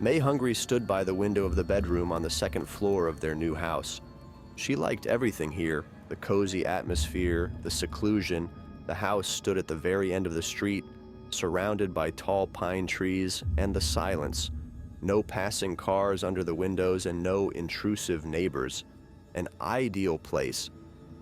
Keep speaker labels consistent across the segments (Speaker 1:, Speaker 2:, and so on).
Speaker 1: May Hungry stood by the window of the bedroom on the second floor of their new house. She liked everything here, the cozy atmosphere, the seclusion. The house stood at the very end of the street, surrounded by tall pine trees, and the silence. No passing cars under the windows and no intrusive neighbors. An ideal place.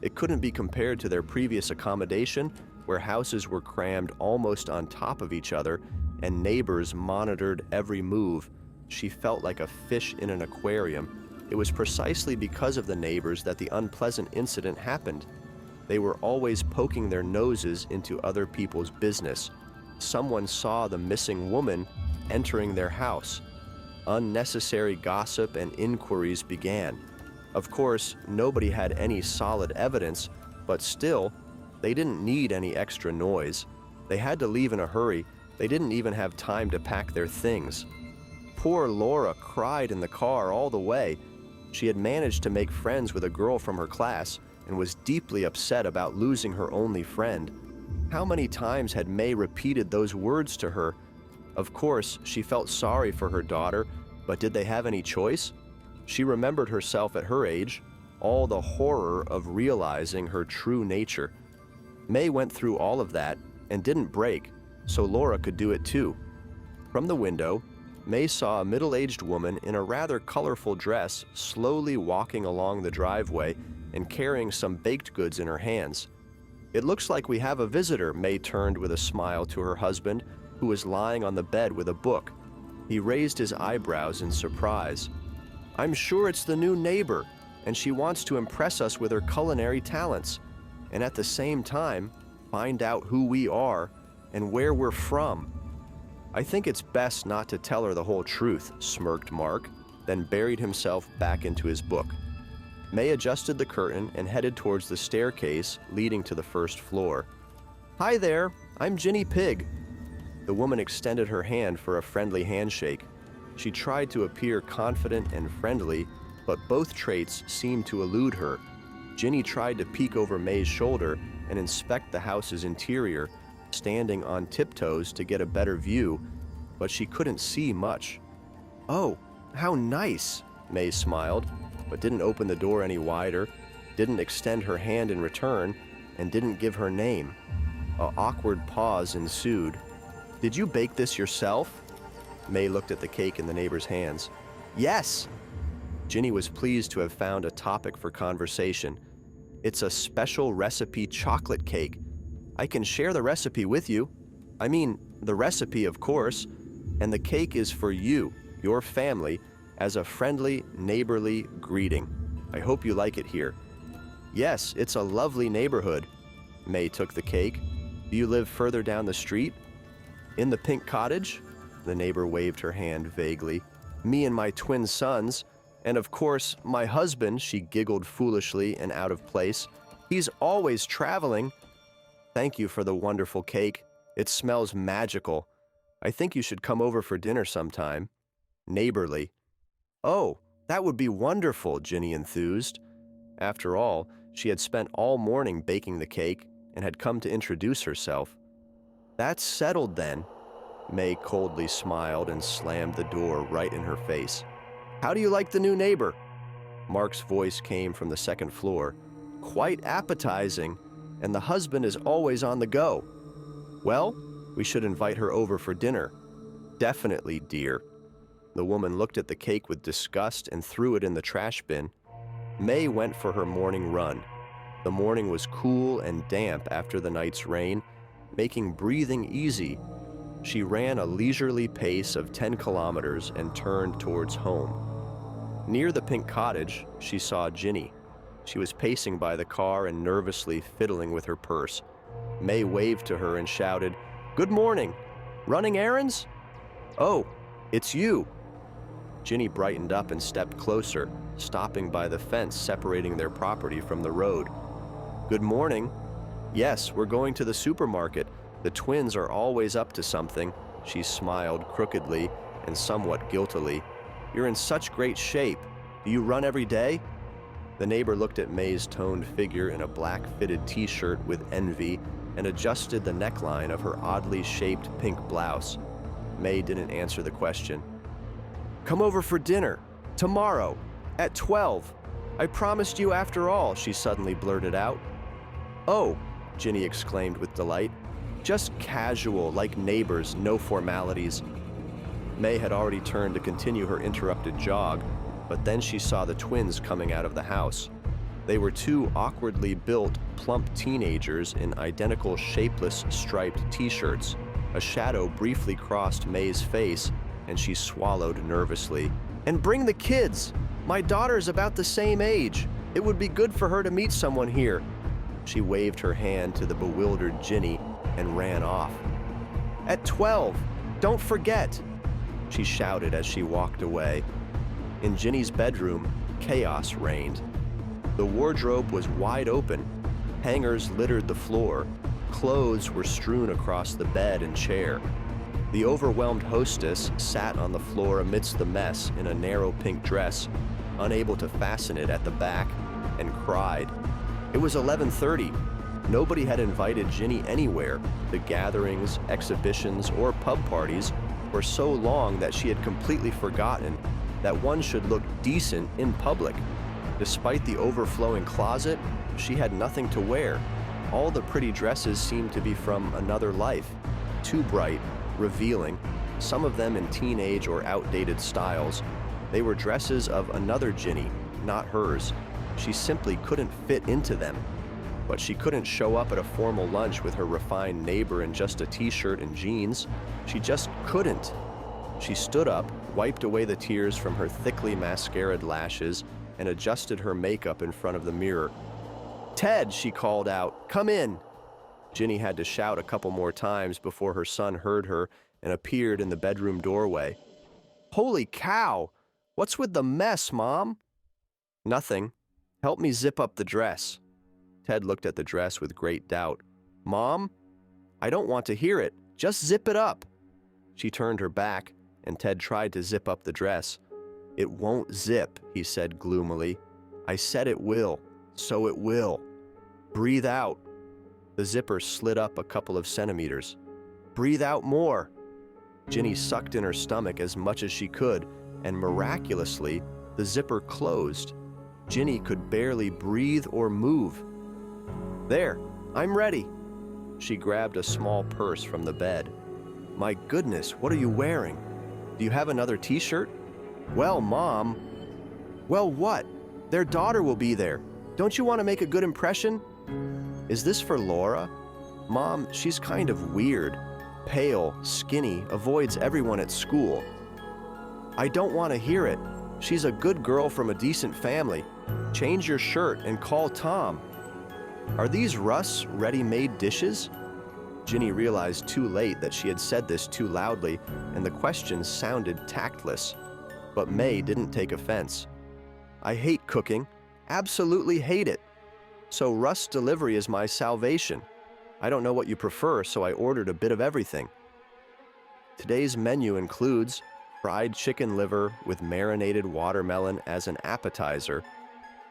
Speaker 1: It couldn't be compared to their previous accommodation, where houses were crammed almost on top of each other and neighbors monitored every move. She felt like a fish in an aquarium. It was precisely because of the neighbors that the unpleasant incident happened. They were always poking their noses into other people's business. Someone saw the missing woman entering their house. Unnecessary gossip and inquiries began. Of course, nobody had any solid evidence, but still, they didn't need any extra noise. They had to leave in a hurry. They didn't even have time to pack their things. Poor Laura cried in the car all the way. She had managed to make friends with a girl from her class and was deeply upset about losing her only friend. How many times had May repeated those words to her? Of course, she felt sorry for her daughter, but did they have any choice? She remembered herself at her age, all the horror of realizing her true nature. May went through all of that and didn't break, so Laura could do it too. From the window, May saw a middle-aged woman in a rather colorful dress slowly walking along the driveway and carrying some baked goods in her hands. "It looks like we have a visitor," May turned with a smile to her husband, who was lying on the bed with a book. He raised his eyebrows in surprise. "I'm sure it's the new neighbor, and she wants to impress us with her culinary talents, and at the same time, find out who we are and where we're from." "I think it's best not to tell her the whole truth," smirked Mark, then buried himself back into his book. May adjusted the curtain and headed towards the staircase leading to the first floor. "Hi there, I'm Ginny Pig." The woman extended her hand for a friendly handshake. She tried to appear confident and friendly, but both traits seemed to elude her. Ginny tried to peek over May's shoulder and inspect the house's interior, standing on tiptoes to get a better view, but she couldn't see much. "Oh, how nice," May smiled, but didn't open the door any wider, didn't extend her hand in return, and didn't give her name. An awkward pause ensued. "Did you bake this yourself?" May looked at the cake in the neighbor's hands. "Yes!" Ginny was pleased to have found a topic for conversation. "It's a special recipe chocolate cake. I can share the recipe with you. I mean, the recipe, of course. And the cake is for you, your family, as a friendly, neighborly greeting. I hope you like it here." "Yes, it's a lovely neighborhood." May took the cake. "Do you live further down the street?" "In the pink cottage?" The neighbor waved her hand vaguely. "Me and my twin sons. And of course, my husband," she giggled foolishly and out of place. "He's always traveling." "Thank you for the wonderful cake. It smells magical. I think you should come over for dinner sometime." Neighborly. "Oh, that would be wonderful," Ginny enthused. After all, she had spent all morning baking the cake and had come to introduce herself. "That's settled then." May coldly smiled and slammed the door right in her face. "How do you like the new neighbor?" Mark's voice came from the second floor. "Quite appetizing, and the husband is always on the go." "Well, we should invite her over for dinner." "Definitely, dear." The woman looked at the cake with disgust and threw it in the trash bin. May went for her morning run. The morning was cool and damp after the night's rain, making breathing easy. She ran a leisurely pace of 10 kilometers and turned towards home. Near the pink cottage, she saw Ginny. She was pacing by the car and nervously fiddling with her purse. May waved to her and shouted, "Good morning! Running errands?" "Oh, it's you!" Ginny brightened up and stepped closer, stopping by the fence separating their property from the road. "Good morning. Yes, we're going to the supermarket. The twins are always up to something." She smiled crookedly and somewhat guiltily. "You're in such great shape. Do you run every day?" The neighbor looked at May's toned figure in a black fitted t-shirt with envy and adjusted the neckline of her oddly shaped pink blouse. May didn't answer the question. Come over for dinner. Tomorrow. At 12. I promised you after all, she suddenly blurted out. Oh, Ginny exclaimed with delight. Just casual, like neighbors, no formalities. May had already turned to continue her interrupted jog, but then she saw the twins coming out of the house. They were two awkwardly built, plump teenagers in identical shapeless striped t-shirts. A shadow briefly crossed May's face, and she swallowed nervously. And bring the kids! My daughter's about the same age. It would be good for her to meet someone here. She waved her hand to the bewildered Ginny and ran off. At 12, don't forget, she shouted as she walked away. In Ginny's bedroom, chaos reigned. The wardrobe was wide open. Hangers littered the floor. Clothes were strewn across the bed and chair. The overwhelmed hostess sat on the floor amidst the mess in a narrow pink dress, unable to fasten it at the back, and cried. It was 11:30. Nobody had invited Ginny anywhere. The gatherings, exhibitions, or pub parties were so long that she had completely forgotten that one should look decent in public. Despite the overflowing closet, she had nothing to wear. All the pretty dresses seemed to be from another life, too bright, revealing, some of them in teenage or outdated styles. They were dresses of another Ginny, not hers. She simply couldn't fit into them. But she couldn't show up at a formal lunch with her refined neighbor in just a t-shirt and jeans. She just couldn't. She stood up, wiped away the tears from her thickly mascaraed lashes, and adjusted her makeup in front of the mirror. Ted, she called out, come in. Ginny had to shout a couple more times before her son heard her and appeared in the bedroom doorway. Holy cow! What's with the mess, Mom? Nothing. Help me zip up the dress. Ted looked at the dress with great doubt. Mom? I don't want to hear it. Just zip it up. She turned her back, and Ted tried to zip up the dress. It won't zip, he said gloomily. I said it will, so it will. Breathe out. The zipper slid up a couple of centimeters. Breathe out more. Ginny sucked in her stomach as much as she could, and miraculously, the zipper closed. Ginny could barely breathe or move. There, I'm ready. She grabbed a small purse from the bed. My goodness, what are you wearing? Do you have another t-shirt? Well, Mom. Well, what? Their daughter will be there. Don't you want to make a good impression? Is this for Laura? Mom, she's kind of weird. Pale, skinny, avoids everyone at school. I don't want to hear it. She's a good girl from a decent family. Change your shirt and call Tom. Are these Russ' ready-made dishes? Ginny realized too late that she had said this too loudly, and the question sounded tactless. But May didn't take offense. I hate cooking. Absolutely hate it. So Russ' delivery is my salvation. I don't know what you prefer, so I ordered a bit of everything. Today's menu includes fried chicken liver with marinated watermelon as an appetizer.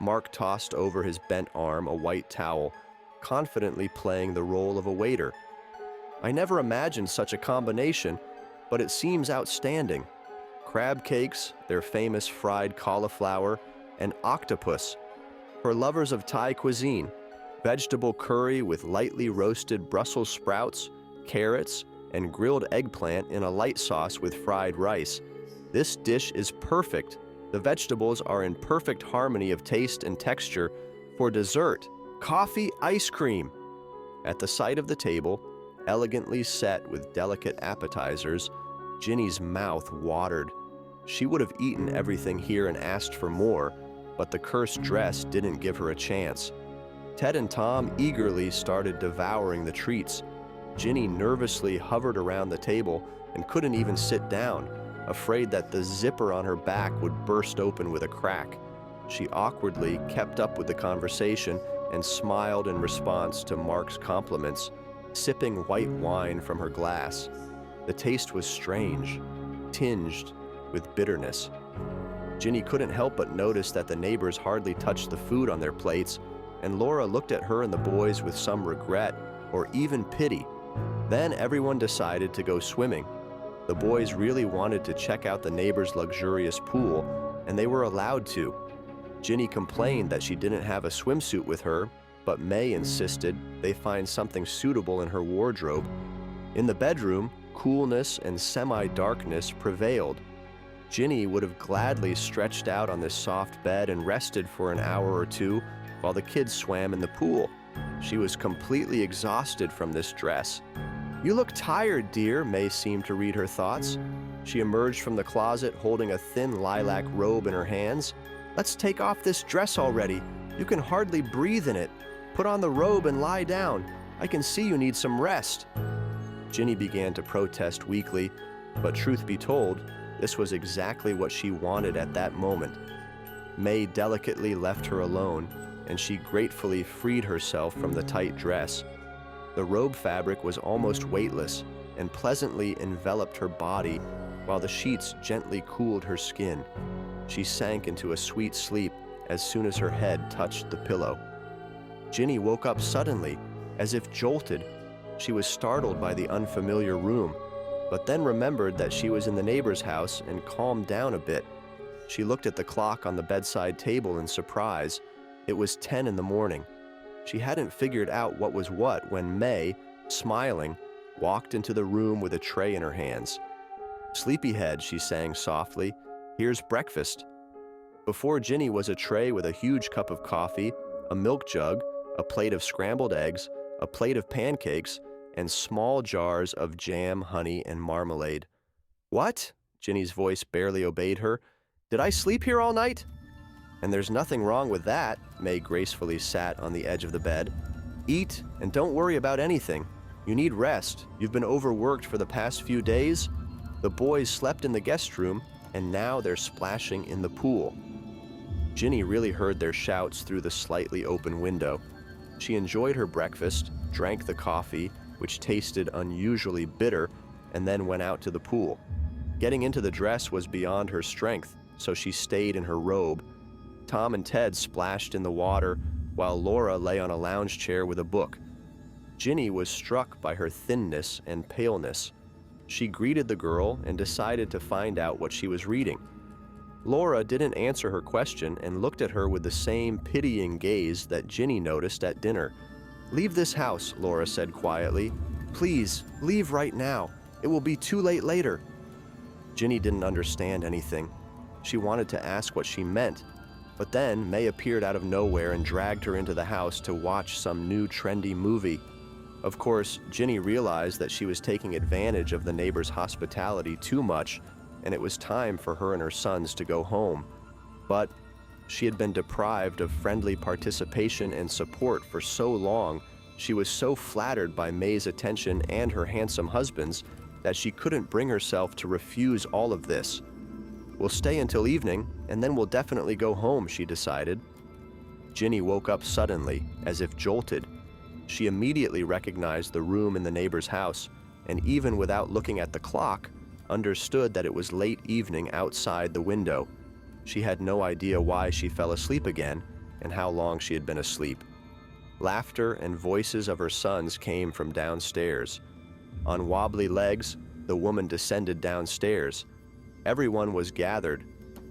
Speaker 1: Mark tossed over his bent arm a white towel, confidently playing the role of a waiter. I never imagined such a combination, but it seems outstanding. Crab cakes, their famous fried cauliflower, and octopus. For lovers of Thai cuisine, vegetable curry with lightly roasted Brussels sprouts, carrots, and grilled eggplant in a light sauce with fried rice. This dish is perfect. The vegetables are in perfect harmony of taste and texture. For dessert, coffee ice cream. At the side of the table, elegantly set with delicate appetizers, Ginny's mouth watered. She would have eaten everything here and asked for more, but the cursed dress didn't give her a chance. Ted and Tom eagerly started devouring the treats. Ginny nervously hovered around the table and couldn't even sit down, afraid that the zipper on her back would burst open with a crack. She awkwardly kept up with the conversation and smiled in response to Mark's compliments, sipping white wine from her glass. The taste was strange, tinged with bitterness. Ginny couldn't help but notice that the neighbors hardly touched the food on their plates, and Laura looked at her and the boys with some regret or even pity. Then everyone decided to go swimming. The boys really wanted to check out the neighbor's luxurious pool, and they were allowed to. Ginny complained that she didn't have a swimsuit with her, but May insisted they find something suitable in her wardrobe. In the bedroom, coolness and semi-darkness prevailed. Ginny would have gladly stretched out on this soft bed and rested for an hour or two while the kids swam in the pool. She was completely exhausted from this dress. "You look tired, dear," May seemed to read her thoughts. She emerged from the closet holding a thin lilac robe in her hands. "Let's take off this dress already. You can hardly breathe in it. Put on the robe and lie down. I can see you need some rest." Ginny began to protest weakly, but truth be told, this was exactly what she wanted at that moment. May delicately left her alone, and she gratefully freed herself from the tight dress. The robe fabric was almost weightless and pleasantly enveloped her body, while the sheets gently cooled her skin. She sank into a sweet sleep as soon as her head touched the pillow. Ginny woke up suddenly, as if jolted. She was startled by the unfamiliar room, but then remembered that she was in the neighbor's house and calmed down a bit. She looked at the clock on the bedside table in surprise. It was 10 in the morning. She hadn't figured out what was what when May, smiling, walked into the room with a tray in her hands. "Sleepyhead," she sang softly, "here's breakfast." Before Ginny was a tray with a huge cup of coffee, a milk jug, a plate of scrambled eggs, a plate of pancakes, and small jars of jam, honey, and marmalade. "What?" Ginny's voice barely obeyed her. "Did I sleep here all night?" "And there's nothing wrong with that." May gracefully sat on the edge of the bed. "Eat and don't worry about anything. You need rest. You've been overworked for the past few days." The boys slept in the guest room, and now they're splashing in the pool. Ginny really heard their shouts through the slightly open window. She enjoyed her breakfast, drank the coffee, which tasted unusually bitter, and then went out to the pool. Getting into the dress was beyond her strength, so she stayed in her robe. Tom and Ted splashed in the water, while Laura lay on a lounge chair with a book. Ginny was struck by her thinness and paleness. She greeted the girl and decided to find out what she was reading. Laura didn't answer her question and looked at her with the same pitying gaze that Ginny noticed at dinner. "Leave this house," Laura said quietly. "Please, leave right now. It will be too late later." Ginny didn't understand anything. She wanted to ask what she meant, but then May appeared out of nowhere and dragged her into the house to watch some new trendy movie. Of course, Ginny realized that she was taking advantage of the neighbor's hospitality too much, and it was time for her and her sons to go home. But she had been deprived of friendly participation and support for so long. She was so flattered by May's attention and her handsome husband's that she couldn't bring herself to refuse all of this. "We'll stay until evening, and then we'll definitely go home," she decided. Ginny woke up suddenly, as if jolted. She immediately recognized the room in the neighbor's house, and even without looking at the clock, understood that it was late evening outside the window. She had no idea why she fell asleep again, and how long she had been asleep. Laughter and voices of her sons came from downstairs. On wobbly legs, the woman descended downstairs. Everyone was gathered.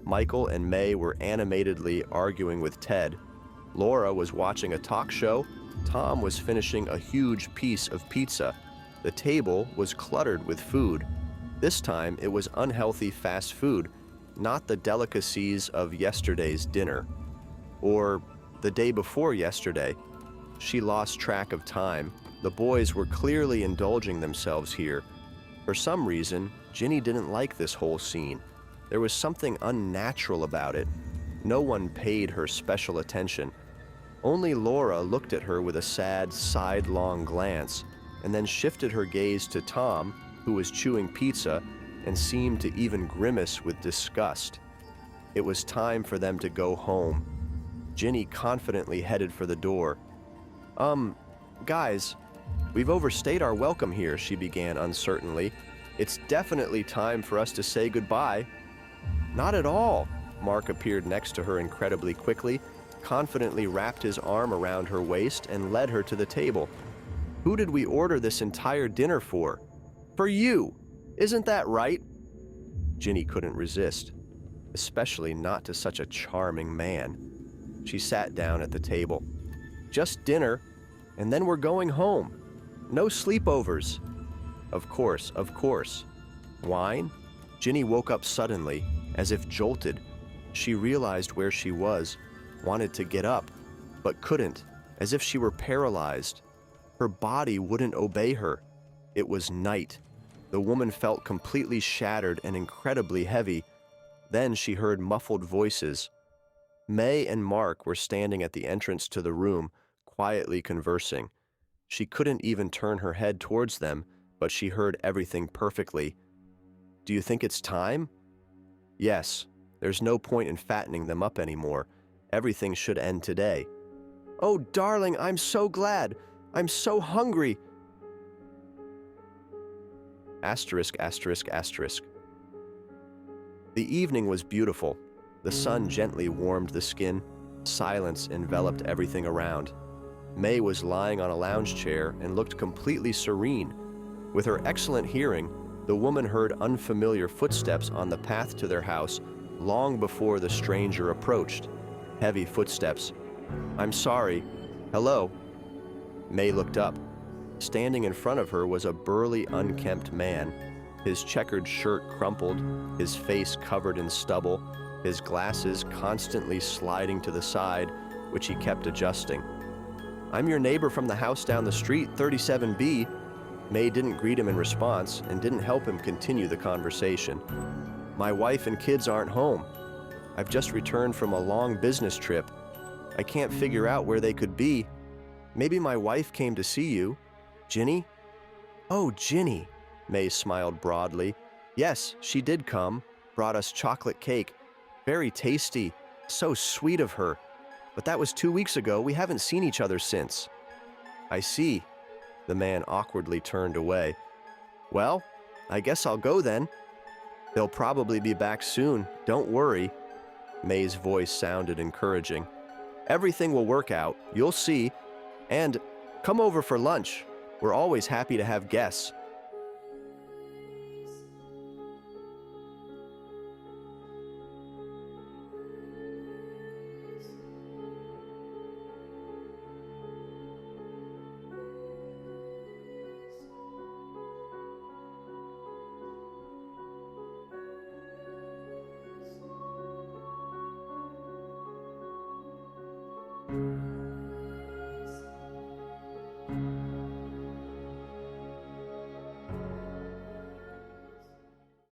Speaker 1: Michael and May were animatedly arguing with Ted. Laura was watching a talk show. Tom was finishing a huge piece of pizza. The table was cluttered with food. This time, it was unhealthy fast food, not the delicacies of yesterday's dinner. Or the day before yesterday. She lost track of time. The boys were clearly indulging themselves here. For some reason, Ginny didn't like this whole scene. There was something unnatural about it. No one paid her special attention. Only Laura looked at her with a sad, sidelong glance, and then shifted her gaze to Tom, who was chewing pizza, and seemed to even grimace with disgust. It was time for them to go home. Ginny confidently headed for the door. Guys, we've overstayed our welcome here," she began uncertainly. "It's definitely time for us to say goodbye." "Not at all." Mark appeared next to her incredibly quickly, confidently wrapped his arm around her waist and led her to the table. "Who did we order this entire dinner for?" "For you." Isn't that right? Ginny couldn't resist, especially not to such a charming man. She sat down at the table. Just dinner, and then we're going home. No sleepovers. Of course, of course. Wine? Ginny woke up suddenly, as if jolted. She realized where she was, wanted to get up, but couldn't, as if she were paralyzed. Her body wouldn't obey her. It was night. The woman felt completely shattered and incredibly heavy. Then she heard muffled voices. May and Mark were standing at the entrance to the room, quietly conversing. She couldn't even turn her head towards them, but she heard everything perfectly. Do you think it's time? Yes. There's no point in fattening them up anymore. Everything should end today. Oh, darling, I'm so glad. I'm so hungry. Asterisk, asterisk, asterisk. The evening was beautiful. The sun gently warmed the skin. Silence enveloped everything around. May was lying on a lounge chair and looked completely serene. With her excellent hearing, the woman heard unfamiliar footsteps on the path to their house long before the stranger approached. Heavy footsteps. I'm sorry. Hello. May looked up. Standing in front of her was a burly, unkempt man. His checkered shirt crumpled, his face covered in stubble, his glasses constantly sliding to the side, which he kept adjusting. I'm your neighbor from the house down the street, 37B. May didn't greet him in response and didn't help him continue the conversation. My wife and kids aren't home. I've just returned from a long business trip. I can't figure out where they could be. Maybe my wife came to see you. Ginny? Oh, Ginny. May smiled broadly. Yes, she did come. Brought us chocolate cake. Very tasty. So sweet of her. But that was 2 weeks ago. We haven't seen each other since. I see. The man awkwardly turned away. Well, I guess I'll go then. They'll probably be back soon. Don't worry. May's voice sounded encouraging. Everything will work out. You'll see. And come over for lunch. We're always happy to have guests.